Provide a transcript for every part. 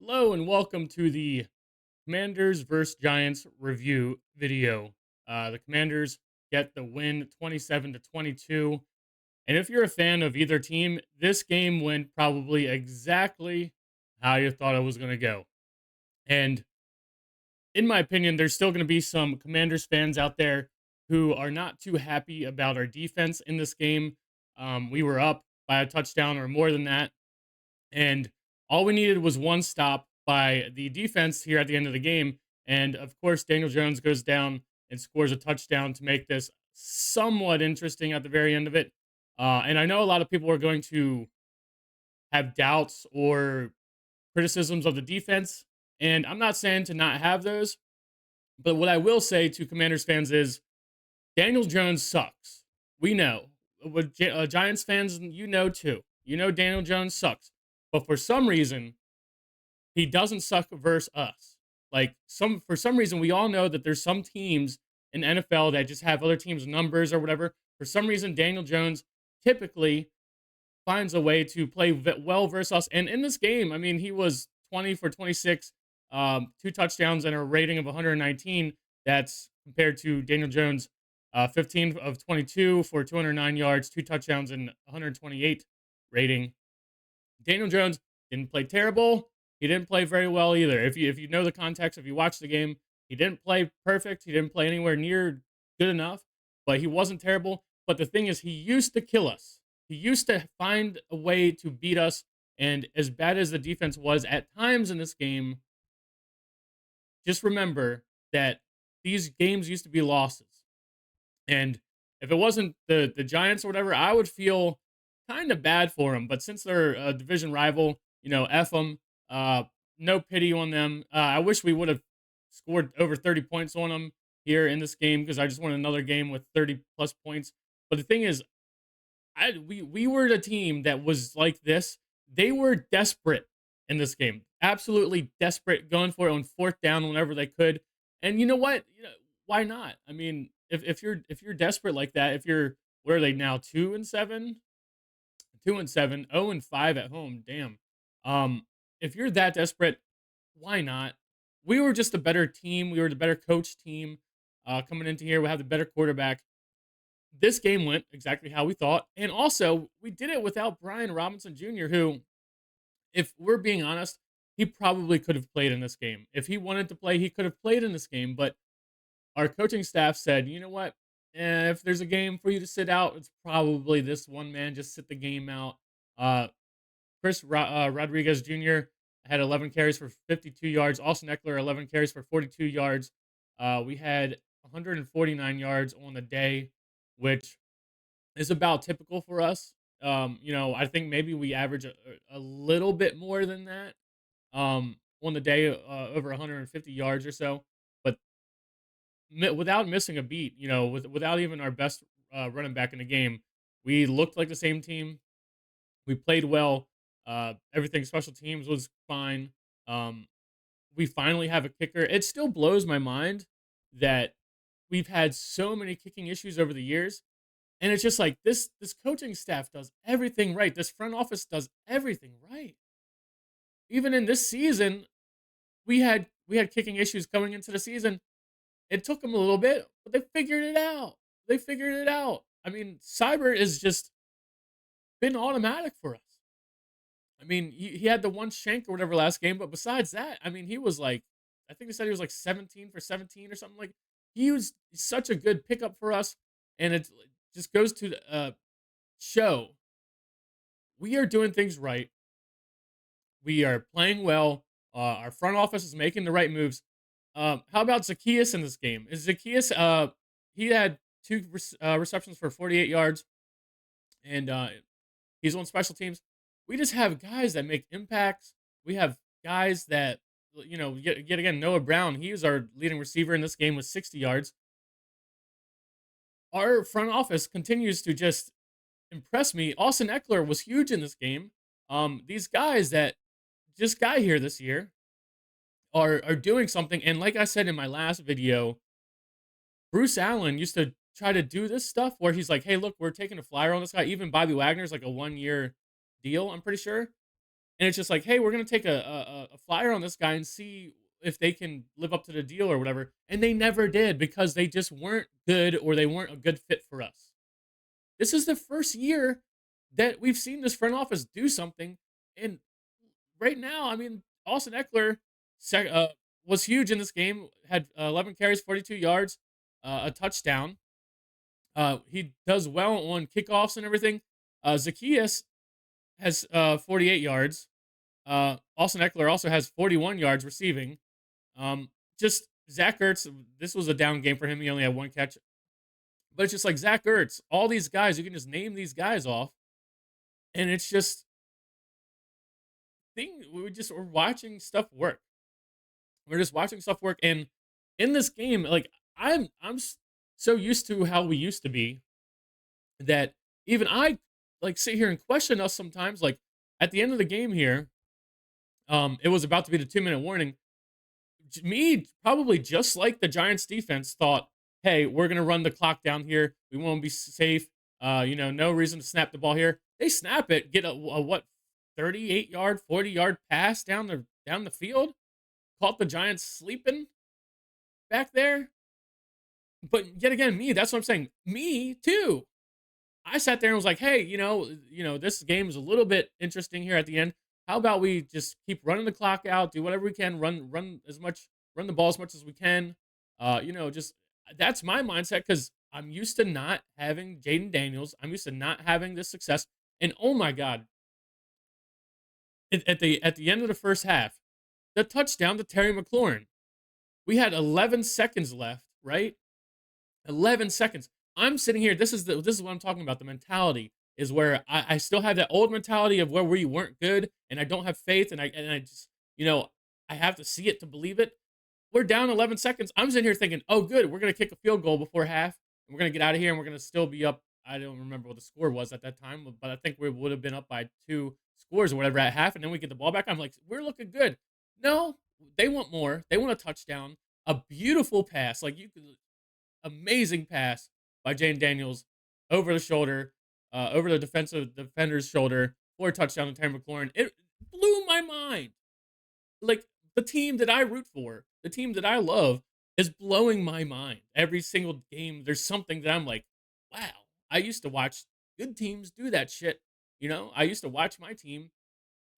Hello and welcome to the Commanders vs Giants review video. The Commanders get the win 27 to 22. And if you're a fan of either team, this game went probably exactly how you thought it was going to go. And in my opinion, there's still going to be some Commanders fans out there who are not too happy about our defense in this game. We were up by a touchdown or more than that, and all we needed was one stop by the defense here at the end of the game. And of course, Daniel Jones goes down and scores a touchdown to make this somewhat interesting at the very end of it. And I know a lot of people are going to have doubts or criticisms of the defense. And I'm not saying to not have those. But what I will say to Commanders fans is Daniel Jones sucks. We know. With Giants fans, you know too. You know Daniel Jones sucks. But for some reason, he doesn't suck versus us. Like for some reason, we all know that there's some teams in NFL that just have other teams' numbers or whatever. For some reason, Daniel Jones typically finds a way to play well versus us. And in this game, I mean, he was 20 for 26, two touchdowns and a rating of 119. That's compared to Daniel Jones, 15 of 22 for 209 yards, two touchdowns and 128 rating. Daniel Jones didn't play terrible. He didn't play very well either. If you know the context, if you watch the game, he didn't play perfect. He didn't play anywhere near good enough, but he wasn't terrible. But the thing is, he used to kill us. He used to find a way to beat us. And as bad as the defense was at times in this game, just remember that these games used to be losses. And if it wasn't the Giants or whatever, I would feel kind of bad for them. But since they're a division rival, F them. No pity on them. I wish we would have scored over 30 points on them here in this game because I just want another game with 30 plus points. But the thing is, we were the team that was like this. They were desperate in this game, absolutely desperate, going for it on fourth down whenever they could. And you know what? Why not? I mean, if you're desperate like that, if you're where are they now 2-7, 2-7, 0-5 at home. Damn. If you're that desperate, why not? We were just a better team. We were the better coach team coming into here. We have the better quarterback. This game went exactly how we thought. And also, we did it without Brian Robinson Jr., who, if we're being honest, he probably could have played in this game. If he wanted to play, he could have played in this game. But our coaching staff said, you know what? If there's a game for you to sit out, it's probably this one, man. Just sit the game out. Uh, Rodriguez Jr. had 11 carries for 52 yards. Austin Eckler, 11 carries for 42 yards. We had 149 yards on the day, which is about typical for us. I think maybe we average a little bit more than that on the day, over 150 yards or so. But without missing a beat, without even our best running back in the game, we looked like the same team. We played well. Everything special teams was fine. We finally have a kicker. It still blows my mind that we've had so many kicking issues over the years, and it's just like this coaching staff does everything right. This front office does everything right. Even in this season, we had kicking issues coming into the season. It took them a little bit, but they figured it out. They figured it out. I mean, Cyber is just been automatic for us. I mean, he had the one shank or whatever last game, but besides that, I mean, he was like, I think they said he was like 17 for 17 or something. Like, he was such a good pickup for us, and it just goes to show we are doing things right. We are playing well. Our front office is making the right moves. How about Zacchaeus in this game? Is Zacchaeus? He had two receptions for 48 yards, and he's on special teams. We just have guys that make impacts. We have guys that, yet again, Noah Brown, he is our leading receiver in this game with 60 yards. Our front office continues to just impress me. Austin Eckler was huge in this game. These guys that just got here this year are doing something. And like I said in my last video, Bruce Allen used to try to do this stuff where he's like, hey, look, we're taking a flyer on this guy. Even Bobby Wagner's like a 1-year deal, I'm pretty sure. And it's just like, hey, we're going to take a flyer on this guy and see if they can live up to the deal or whatever. And they never did because they just weren't good or they weren't a good fit for us. This is the first year that we've seen this front office do something. And right now, I mean, Austin Eckler was huge in this game, had 11 carries, 42 yards, a touchdown. He does well on kickoffs and everything. Zacchaeus has 48 yards. Austin Eckler also has 41 yards receiving. Just Zach Ertz, this was a down game for him. He only had one catch. But it's just like Zach Ertz, all these guys, you can just name these guys off. And it's just we're watching stuff work. We're just watching stuff work. And in this game, like so used to how we used to be that even I like sit here and question us sometimes. Like at the end of the game here, it was about to be the 2-minute warning. Me, probably just like the Giants defense, thought, "Hey, we're gonna run the clock down here. We want to be safe. No reason to snap the ball here." They snap it, get a what, 38-yard, 40-yard pass down the field. Caught the Giants sleeping back there. But yet again, that's what I'm saying. Me too. I sat there and was like, "Hey, this game is a little bit interesting here at the end. How about we just keep running the clock out, do whatever we can, run the ball as much as we can." Just that's my mindset because I'm used to not having Jaden Daniels. I'm used to not having this success. And oh my god, at the end of the first half, the touchdown to Terry McLaurin. We had 11 seconds left, right? 11 seconds. I'm sitting here. This is what I'm talking about. The mentality is where I still have that old mentality of where we weren't good, and I don't have faith, and I just I have to see it to believe it. We're down 11 seconds. I'm sitting here thinking, oh, good, we're gonna kick a field goal before half, and we're gonna get out of here, and we're gonna still be up. I don't remember what the score was at that time, but I think we would have been up by 2 scores or whatever at half, and then we get the ball back. I'm like, we're looking good. No, they want more. They want a touchdown, a beautiful pass, like you could amazing pass by Jane Daniels over the shoulder, over the defender's shoulder for a touchdown to Terry McLaurin. It blew my mind. Like the team that I root for, the team that I love, is blowing my mind. Every single game, there's something that I'm like, wow. I used to watch good teams do that shit. I used to watch my team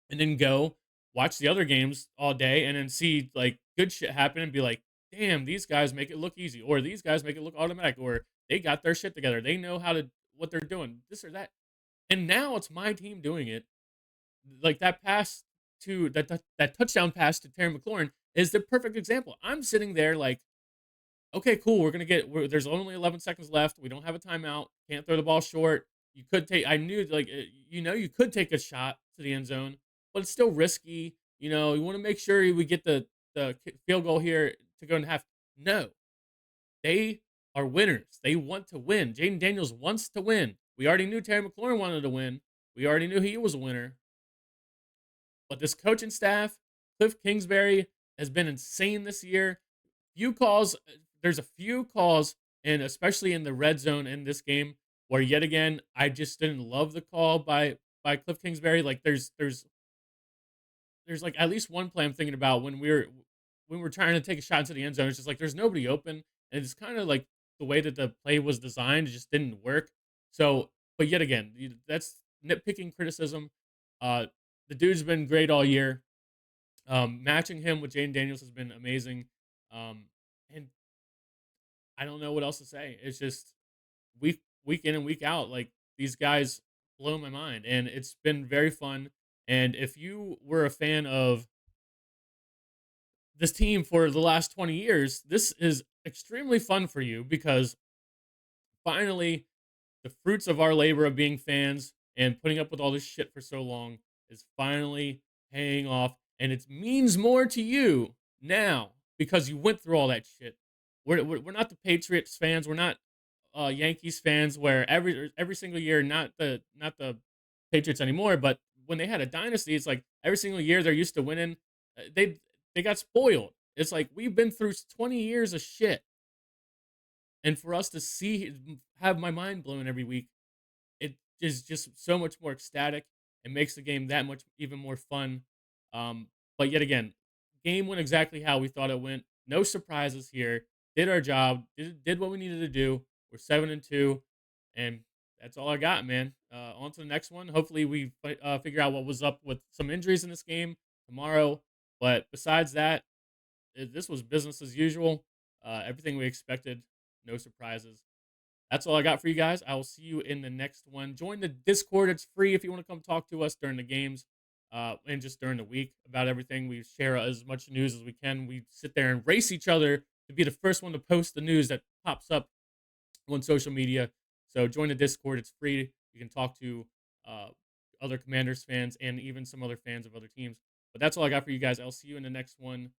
and then go watch the other games all day and then see like good shit happen and be like, damn, these guys make it look easy, or these guys make it look automatic, or they got their shit together. They know what they're doing, this or that. And now it's my team doing it. Like that pass to that touchdown pass to Terry McLaurin is the perfect example. I'm sitting there like, okay, cool. There's only 11 seconds left. We don't have a timeout. Can't throw the ball short. You could take. I knew like you could take a shot to the end zone, but it's still risky. You want to make sure we get the field goal here to go in half. No, they are winners. They want to win. Jaden Daniels wants to win. We already knew Terry McLaurin wanted to win. We already knew he was a winner. But this coaching staff, Cliff Kingsbury, has been insane this year. There's a few calls, and especially in the red zone in this game, where yet again I just didn't love the call by Cliff Kingsbury. Like there's like at least one play I'm thinking about when we're trying to take a shot into the end zone. It's just like there's nobody open, and it's kind of like the way that the play was designed, it just didn't work. So, but yet again, that's nitpicking criticism. The dude's been great all year. Matching him with Jane Daniels has been amazing. And I don't know what else to say. It's just week in and week out, like these guys blow my mind, and it's been very fun. And if you were a fan of this team for the last 20 years, this is extremely fun for you because finally the fruits of our labor of being fans and putting up with all this shit for so long is finally paying off. And it means more to you now because you went through all that shit. We're not the Patriots fans. We're not Yankees fans where every single year, not the Patriots anymore, but when they had a dynasty, it's like every single year they're used to winning. They got spoiled. It's like we've been through 20 years of shit, and for us to have my mind blown every week, it is just so much more ecstatic. It makes the game that much even more fun. But yet again, game went exactly how we thought it went. No surprises here. Did our job. Did what we needed to do. We're 7-2, and that's all I got, man. On to the next one. Hopefully, we figure out what was up with some injuries in this game tomorrow. But besides that, this was business as usual. Everything we expected. No surprises. That's all I got for you guys. I will see you in the next one. Join the Discord. It's free if you want to come talk to us during the games and just during the week about everything. We share as much news as we can. We sit there and race each other to be the first one to post the news that pops up on social media. So join the Discord. It's free. You can talk to uh, other Commanders fans and even some other fans of other teams. But that's all I got for you guys. I'll see you in the next one.